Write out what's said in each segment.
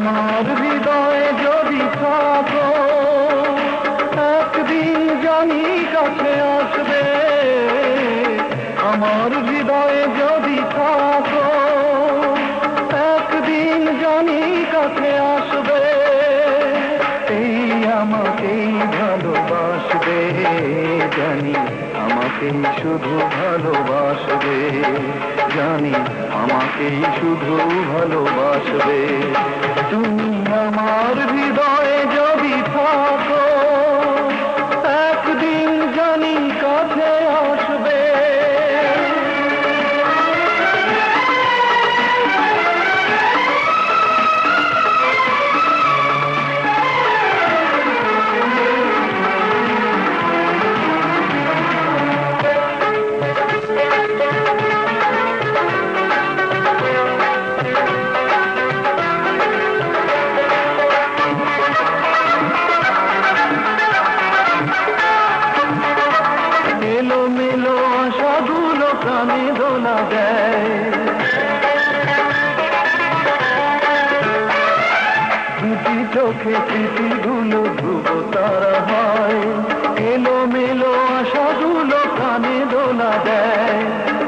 আমার হৃদয়ে যদি থাকো, একদিন জানি কাছে আসবে। আমার হৃদয়ে যদি থাকো, একদিন জানি কাছে আসবে। এই আমাকেই ভালোবাসবে, জানি আমাকেই শুধু ভালোবাসবে, জানি আমাকেই শুধু ভালোবাসবে। তুমি আমার হৃদয়ে যদি থাকো, একদিন জানি কাছে আসবে। এলোমেলো আশাগুলো প্রাণে দোলা দেয়, দুটি চোখে স্মৃতিগুলো ধ্রুব তারা হয়। এলোমেলো আশাগুলো প্রাণে দোলা দেয়,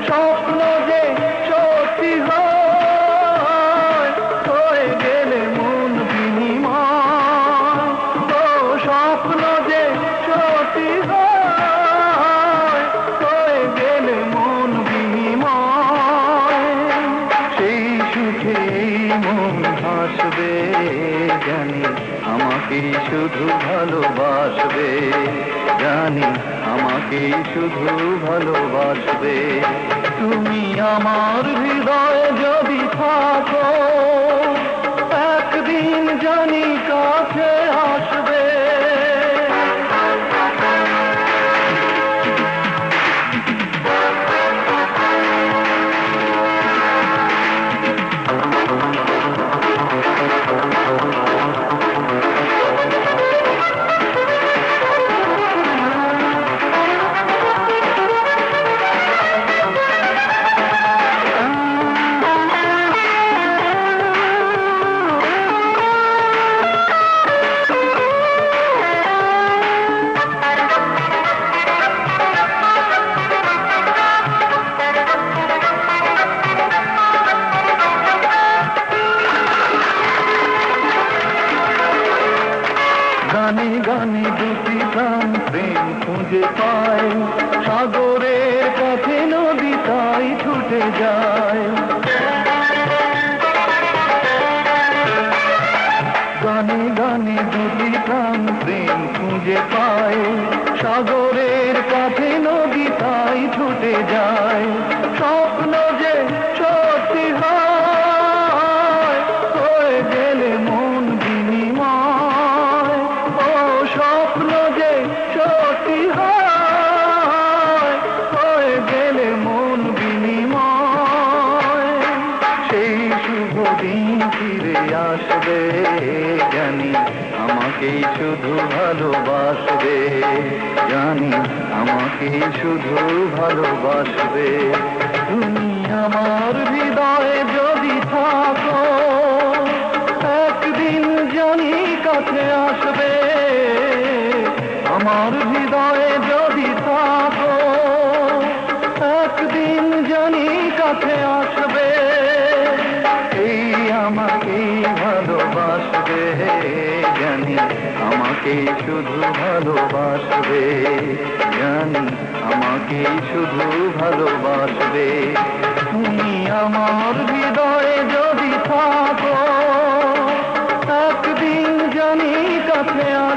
স্বপ্ন যে সত্যি হয়, হয়ে গেলে মন বিনিময়। ও স্বপ্ন যে সত্যি হয়, হয়ে গেলে মন বিনিময়। সেই সুখে মন হাসবে, জানি আমাকেই শুধু ভালোবাসবে, জানি আমাকেই শুধু ভালোবাসবে। তুমি আমার হৃদয়ে যদি থাকো, একদিন জানি কাছে আসবে। গানে গানে দুটি প্রাণ প্রেম খুঁজে পায়, সাগরের কাছে নদী তাই ছুটে যায়। গানে গানে দুটি প্রাণ প্রেম খুঁজে পায়, সাগরের কাছে নদী তাই ছুটে যায়। স্বপ্ন যে সত্যি হয়, হয়ে গেলে মন বিনিময়। ও স্বপ্ন যে সত্যি হয়, হয়ে গেলে মন বিনিময়। সেই শুভ দিন ফিরে আসবে, জানি আমাকেই শুধু ভালোবাসবে, জানি আমাকেই শুধু ভালোবাসবে। তুমি আমার হৃদয়ে যদি থাকো, একদিন জানি কাছে আসবে। আমার হৃদয়ে যদি থাকো, একদিন জানি কাছে আসবে। এই আমাকেই ভালোবাসবে, জানি আমাকেই শুধু ভালোবাসবে, জানি আমাকেই শুধু ভালোবাসবে। তুমি আমার হৃদয়ে যদি থাকো, একদিন জানি কাছে আসবে।